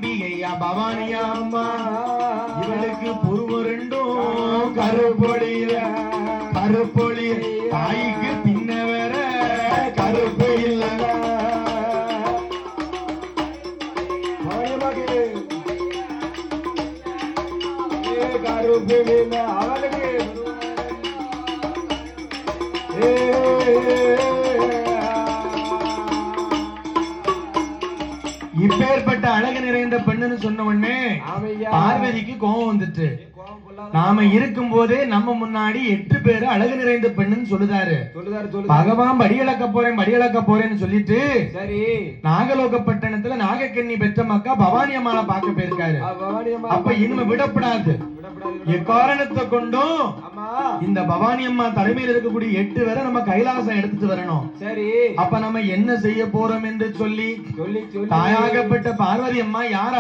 அம்பிகையா பவானியா அம்மா இவளுக்கு புருவம் ரெண்டும் கருப்பொழிய கருப்பொழி தாய்க்கு பின்ன வேற கருப்பு இல்ல கருப்பு இல்ல அவளுக்கு இப்பேற்பட்ட அழகு நிறைந்த பெண்ணுன்னு சொன்ன உடனே பார்வதிக்கு கோபம் வந்துட்டு நாம இருக்கும் போதே நம்ம முன்னாடி 8 பேரு அழகு நிறைந்த பெண்ணுன்னு சொல்லுதாரு பகவான் படியளக்க போறேன்னு சொல்லிட்டு சரி நாகலோகப்பட்டணத்துல நாகக்கண்ணி பெற்ற மக்கா பவானி அம்மாளை பார்க்க போயிருக்காரு. அப்ப இனிமே விடப்படாது எக்காரணத்தை கொண்டும் இந்த பவானி அம்மா தலைமையில் இருக்கக்கூடிய 8 பேரை நம்ம கைலாசம் எடுத்துட்டு வரணும். சரி அப்ப நம்ம என்ன செய்ய போறோம் என்று சொல்லி தாயாகப்பட்ட பார்வதி அம்மா யார